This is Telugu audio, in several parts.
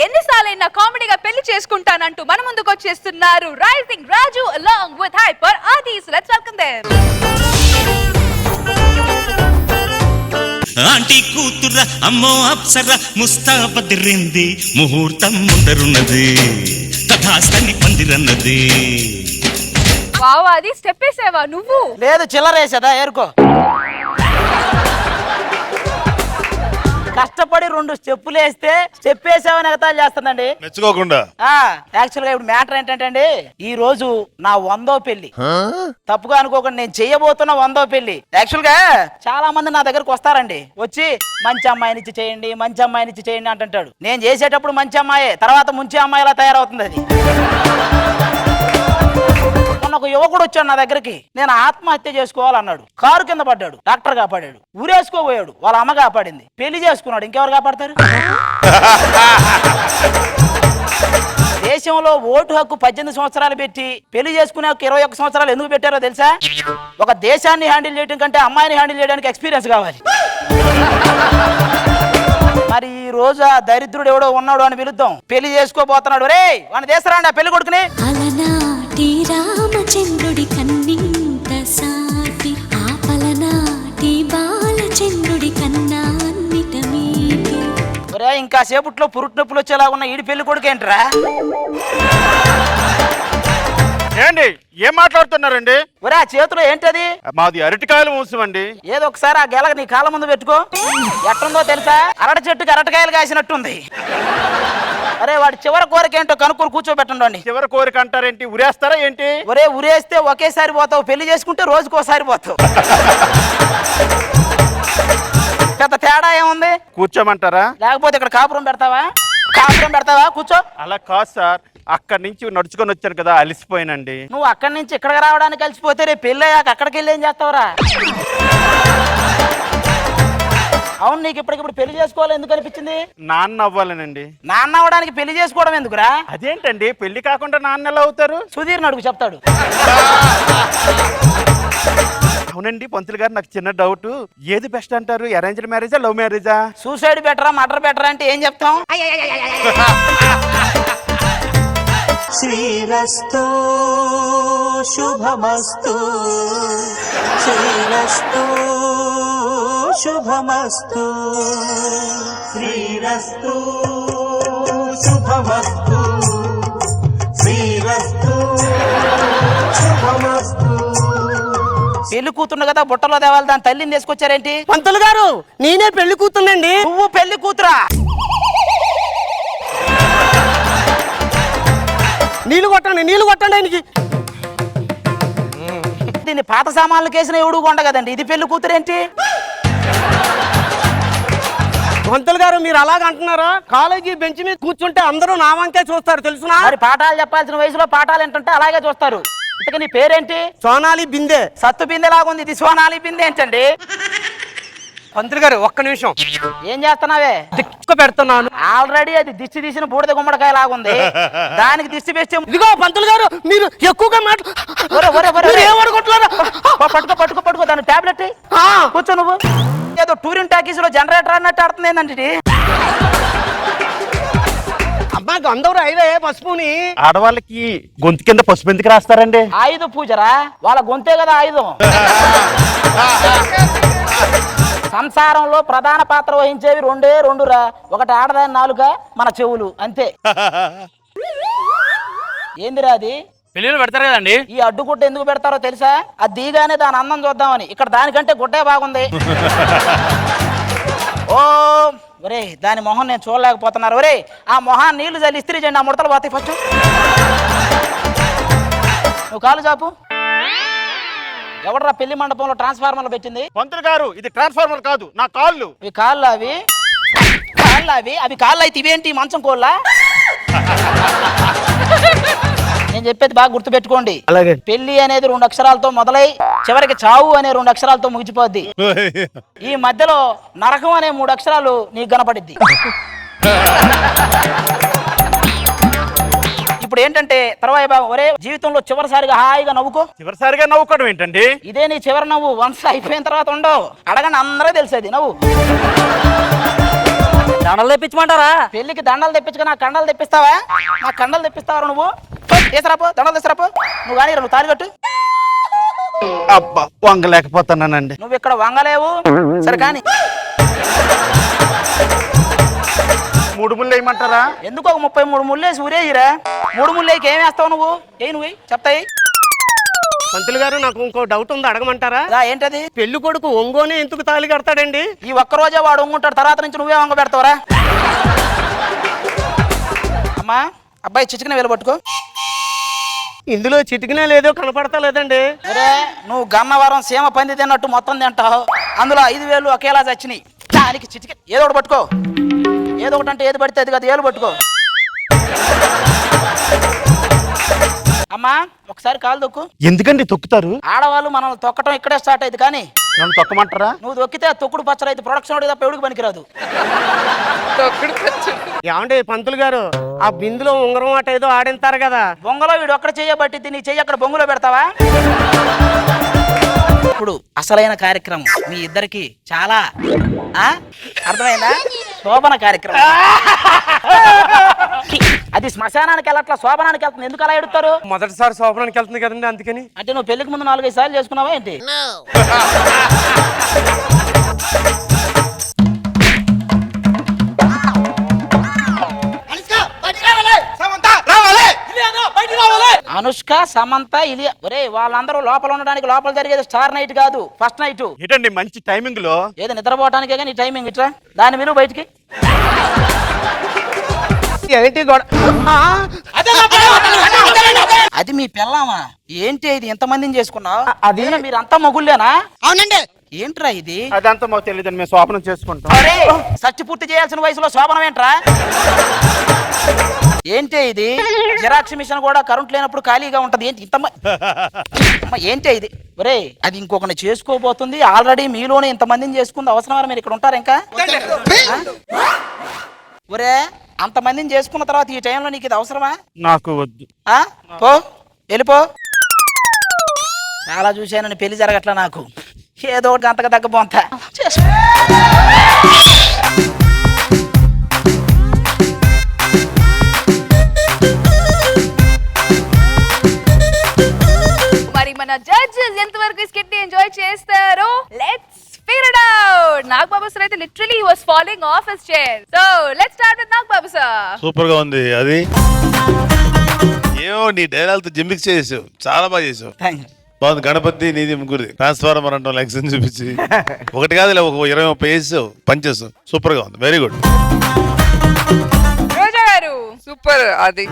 ఎన్నిసార్లైనా కామెడీగా పెళ్లి చేసుకుంటానంటూ మన ముందుకు వచ్చేస్తున్నారు rising Raju along with hyper Adi. So let's welcome them. Aunty కూతుర అమ్మో అప్సర ముస్తాబదిరింది ముహూర్తం ముందరున్నది తథాస్తని పందిరన్నది. వావ్ అది స్టెప్ వేసావా నువ్వు? లేదు చిల్లరేసేదా ఏరుకో. కష్టపడి 2 స్టెప్పులు వేస్తే స్టెప్ వేసామని ఎగతాలు చేస్తుందండి మెచ్చుకోకుండా. యాక్చువల్ గా ఇప్పుడు మ్యాటర్ ఏంటంటే ఈ రోజు నా 100వ పెళ్లి. తప్పుగా అనుకోకుండా నేను చెయ్యబోతున్న 100వ పెళ్లి. యాక్చువల్ గా చాలా మంది నా దగ్గరకు వస్తారండి, వచ్చి మంచి అమ్మాయినిచ్చి చేయండి మంచి అమ్మాయినిచ్చి చేయండి అంటుంటాడు. నేను చేసేటప్పుడు మంచి అమ్మాయే, తర్వాత ముంచి అమ్మాయిలా తయారవుతుంది అది. ఒక యువకుడు వచ్చాడు నా దగ్గరికి, నేను ఆత్మహత్య చేసుకోవాలన్నాడు. కారు కింద పడ్డాడు, డాక్టర్ కాపాడాడు. ఊరేసుకోబోయాడు, వాళ్ళ అమ్మ కాపాడింది. పెళ్లి చేసుకున్నాడు, ఇంకెవరు కాపాడతారు? దేశంలో ఓటు హక్కు 18 సంవత్సరాలు పెట్టి పెళ్లి చేసుకునే 21 సంవత్సరాలు ఎందుకు పెట్టారో తెలుసా? ఒక దేశాన్ని హ్యాండిల్ చేయడం కంటే అమ్మాయిని హ్యాండిల్ చేయడానికి ఎక్స్పీరియన్స్ కావాలి. మరి ఈ రోజు ఆ దరిద్రుడు ఎవడో ఉన్నాడు అని పిలుద్దాం. పెళ్లి చేసుకోబోతున్నాడు. రే వాని దేశరాండి ఆ పెళ్లి కొడుకుని. రామచంద్రుడి కన్నింత సాటి ఆపలనాటి బాలచంద్రుడి కన్నా అన్నిట మీటి. ఒరే ఇంకా సేపట్లో పురుటి నొప్పులు వచ్చేలా ఉన్న ఈడి పెళ్లి కొడుకు ఏంట్రా? ఏండి ఏం మాట్లాడుతున్నారండి? ఒరే ఆ చేతిలో ఏంటది? మాది అరటికాయలు మూసమండి. ఏదో ఒకసారి ఆ గెలగ నీ కాళ్ళ ముందు పెట్టుకో. ఎట్టుందో తెలుసా? అరటి చెట్టుకి అరటికాయలు కాసినట్టుంది. అరే వాడి చివరి కోరిక ఏంటో కనుక్కొని కూర్చోబెట్టండి. చివరి కోరిక అంటారేంటి? ఉరేస్తారా ఏంటి? ఒరే ఉరేస్తే ఒకేసారి పోతావు, పెళ్లి చేసుకుంటే రోజుకోసారి పోతావు. పెద్ద తేడా ఏముంది? కూర్చోమంటారా? లేకపోతే ఇక్కడ కాపురం పెడతావా? కాపురం పెడతావా? కూర్చో. అలా కాదు సార్, అక్కడి నుంచి నడుచుకొని వచ్చాను కదా, అలిసిపోయినండి. నువ్వు అక్కడి నుంచి ఇక్కడికి రావడానికి కలిసిపోతే రేపు పెళ్ళి అయ్యాక అక్కడికి వెళ్ళి ఏం చేస్తావురా? అవును, నీకు ఇప్పటికిప్పుడు పెళ్లి చేసుకోవాలి ఎందుకు అనిపించింది? నాన్న అవ్వాలనండి. నాన్న అవ్వడానికి పెళ్లి చేసుకోవడం ఎందుకురా? అదేంటండి, పెళ్లి కాకుండా నాన్న ఎలా అవుతారు? సుధీర్ అడుగు చెప్తాడు. అవునండి పంతులు గారు, నాకు చిన్న డౌట్. ఏది బెస్ట్ అంటారు, అరేంజ్డ్ మ్యారేజా లవ్ మ్యారేజా? సూసైడ్ బెటరా మర్డర్ బెటరా అంటే ఏం చెప్తాం? శ్రీరస్తు శుభమస్తు శ్రీరస్తు శుభమస్తు శ్రీరస్తు శుభమస్తు శ్రీరస్తు శుభమస్తు. పెళ్లి కూతురు కదా బుట్టలో దేవాలి, దాని తల్లిని తీసుకొచ్చారేంటి? పంతులు గారు నేనే పెళ్లి కూతుర్నండి. నువ్వు పెళ్లి కూతురా? నీళ్లు కొట్టండి ఆయనకి. దీన్ని పాత సామాన్లు కేసిన ఎవడు కొండ కదండి, ఇది పెళ్లి కూతురేంటి? పంతులు గారు మీరు అలాగ అంటున్నారా? కాలేజీ బెంచ్ మీద కూర్చుంటే అందరూ నా వంకే చూస్తారు తెలుసునా? మరి పాఠాలు చెప్పాల్సిన వయసులో పాఠాలు ఏంటంటే అలాగే చూస్తారు. ఇంతకీ నీ పేరేంటి? సోనాలి బిందె. సత్తు బిందె లాగుంది, ఇది సోనాలి బిందె ఏంటండి? పంతులు గారు ఒక్క నిమిషం. ఏం చేస్తున్నావే? దిక్కు పెడుతున్నాను. ఆల్రెడీ అది దిష్టి తీసిన బూడిద గుమ్మడికాయ లాగుంది, దానికి దిష్టి వేస్తే. ఇదిగో పంతులు గారు మీరు ఎక్కువగా పట్టుకో దాని టాబ్లెట్ కూర్చో. నువ్వు ఏదో టూరిన్ టాకీస్ లో జనరేటర్ అన్నట్టు ఆడుతుంది ఏంటంటే? అమ్మా గంధవరు అయిదే పసుపుని. ఆడవాళ్ళకి గొంతు కింద పసుపు ఎందుకు రాస్తారండి? ఆయుధ పూజరా, వాళ్ళ గొంతే కదా ఆయుధం. సంసారంలో ప్రధాన పాత్ర వహించేవి రెండే రెండురా, ఒకటి ఆడదాని నాలుక, మన చెవులు, అంతే. ఏందిరా అది? పెళ్లిలో పెడతారు కదండి. ఈ అడ్డుగుడ్డ ఎందుకు పెడతారో తెలుసా? అది దిగానే దాని అందం చూద్దామని. ఇక్కడ దానికంటే గుడ్డే బాగుంది. ఓ ఒరే దాని మొహం నేను చూడలేకపోతున్నారు. ఒరే ఆ మొహాన్ని నీళ్లు చల్లి ఇస్త్రీ చేయండి, ఆ ముడతలు పోతాయి. ఫస్ట్ నువ్వు కాలు చాపు. ఎవడరా పెళ్లి మండపంలో ట్రాన్స్ఫార్మర్లు పెట్టింది? పంతులు గారు ఇది ట్రాన్స్ఫార్మర్ కాదు, నా కాళ్ళు. అవి కాళ్ళు, అవి కాళ్ళు అయితే ఇవేంటి మంచం కోళ్ళ? నేను చెప్పేది బాగా గుర్తు పెట్టుకోండి. అలాగే. పెళ్లి అనేది 2 అక్షరాలతో మొదలై చివరికి చావు అనే 2 అక్షరాలతో ముగిసిపోద్ది. ఈ మధ్యలో నరకం అనే 3 అక్షరాలు నీకు కనపడిద్ది. ఇప్పుడు ఏంటంటే తర్వాత బాబు ఒరే జీవితంలో చివరిసారిగా హాయిగా నవ్వుకో. చివరిసారిగా నవ్వుకోవడం ఏంటండి? ఇదే నీ చివరి నవ్వు. వన్స్ అయిపోయిన తర్వాత ఉండవు, అడగండి అందరూ తెలిసేది. నవ్వు దండలు తెప్పించమంటారా? పెళ్లికి దండలు తెప్పించుకో, నా కండలు తెప్పిస్తావా? నా కండలు తెప్పిస్తావా నువ్వు? తీసురాపో, దండలు తీసురాపో. నువ్వు కానీ నువ్వు తాళి కట్టు. అబ్బా వంగలేకపోతున్నానండి. నువ్వు ఇక్కడ వంగలేవు. సరే కానీ 3 ముళ్ళు వేయమంటారా? ఎందుకు ఒక 33 ముళ్ళేసి ఊరేసిరా? 3 ముళ్ళేకి ఏం వేస్తావు నువ్వు? నువ్వు చెప్తాయి. పంతులు గారు నాకు ఇంకో డౌట్ ఉంది, అడగమంటారా? ఏంటది? పెళ్లి కొడుకు ఒంగోనే ఎందుకు తాళి కడతాడండి? ఈ ఒక్కరోజే వాడు వంగుంటాడు, తర్వాత నుంచి నువ్వే వంగ పెడతావురా? అమ్మా అబ్బాయి చిచికిన వేలు పట్టుకో. ఇందులో చిటికినా లేదో కనపడతా లేదండి. ఒరే నువ్వు గన్నవరం సీమ పంది తిన్నట్టు మొత్తం తింటావు, అందులో 5,000 ఒకేలా చచ్చినాయి. దానికి చిటికి ఏదో ఒకటి పట్టుకో. ఏదో ఒకటి అంటే ఏది పడితే అది కదా, ఏలు పట్టుకో. అమ్మా ఒకసారి కాలు తొక్కు. ఎందుకండి తొక్కుతారు? ఆడవాళ్ళు మనల్ని తొక్కటం ఇక్కడే స్టార్ట్ అయింది, కానీ నన్ను తొక్కమంటారా? నువ్వు తొక్కితే తొక్కుడు పచ్చడి అయితే ప్రొడక్షన్ తప్ప ఎవడికి పనికిరాదు. ఏమండి పంతులు గారు, ఆ బిందులో ఉంగరం ఆట ఏదో ఆడింతారు కదా, బొంగలో వీడు ఒక్కడ చేయబట్టిద్ది, నీ చెయ్యి అక్కడ బొంగులో పెడతావా? ఇప్పుడు అసలైన కార్యక్రమం మీ ఇద్దరికి చాలా అర్థమైందా? శోభన కార్యక్రమం. అది శ్మశానానికి వెళ్ళట్లా, శోభనానికి వెళ్తుంది. ఎందుకు అలా ఎడుతారు? మొదటిసారి శోభనానికి వెళ్తుంది కదండి, అందుకని. అంటే నువ్వు పెళ్లికి ముందు 4-5 సార్లు చేసుకున్నావా ఏంటి? అనుష్క, సమంత, ఇలియా. ఒరే వాళ్ళందరూ లోపల ఉండడానికి, లోపల జరిగేది స్టార్ నైట్ కాదు, ఫస్ట్ నైట్. ఏంటండి మంచి టైమింగ్ లో? ఏదో నిద్రపోవటానికే కానీ టైమింగ్ ఇట్లా. దాని విలువ బయటికి. ఏంటి అది మీ పిల్లమా? ఏంటి ఇది ఎంతమందిని చేసుకున్నావు? అది మీరంతా మొగుళ్ళేనా? అవునండి. ఏంట్రా ఇది? అదంతా మాకు తెలియదండి, మేము శోభనం చేసుకుంటాం. అరే సచ్చి పూర్తి చేయాల్సిన వయసులో శోభనం ఏంట్రా? ఏంటి ఇది? జిరాక్స్ మిషన్ కూడా కరెంట్ లేనప్పుడు ఖాళీగా ఉంటది. ఏంటి ఏంటి ఇది? ఒరే అది ఇంకొకరిని చేసుకోబోతుంది. ఆల్రెడీ మీలోనే ఇంతమందిని చేసుకుంది. అవసరమా మీరు ఇక్కడ ఉంటారు ఇంకా? ఒరే అంతమందిని చేసుకున్న తర్వాత ఈ టైంలో నీకు ఇది అవసరమా? నాకు వద్దు. పో వెళ్ళిపో. చాలా చూశాను, పెళ్లి జరగట్లా నాకు. ఏదో ఒకటి అంతగా తగ్గబోంతా. మరి మన జడ్జెస్ ఎంతవరకు ఈ స్కిట్ ని ఎంజాయ్ చేస్తారో let's figure it out. Nagababu sir అయితే literally he was following off his chair. So let's start with Nagababu sir. Super గా ఉంది. అది ఏమో నీ డైలాగ్ జిమ్మిక్స్ చేసావు, చాలా బాగా చేసావు. బాగుంది. గణపతి నీది ముగ్గురిది ట్రాన్స్ఫార్మర్ అంటాం లెక్సన్ చూపించి ఒకటి కాదు ఒక 20-30 వేసావు, పనిచేస్తావు. సూపర్ గా ఉంది, వెరీ గుడ్. రోజా గారు సూపర్. అది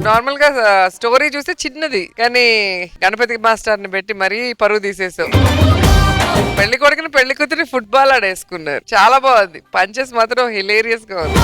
నార్మల్ గా స్టోరీ చూస్తే చిన్నది, కానీ గణపతి మాస్టర్ ని పెట్టి మరీ పరువు తీసేసావు. పెళ్లి కొడుకుని పెళ్లి కూతురి ఫుట్బాల్ ఆడేసుకున్నారు. చాలా బాగుంది. పంచెస్ మాత్రం హిలేరియస్ గా ఉంది.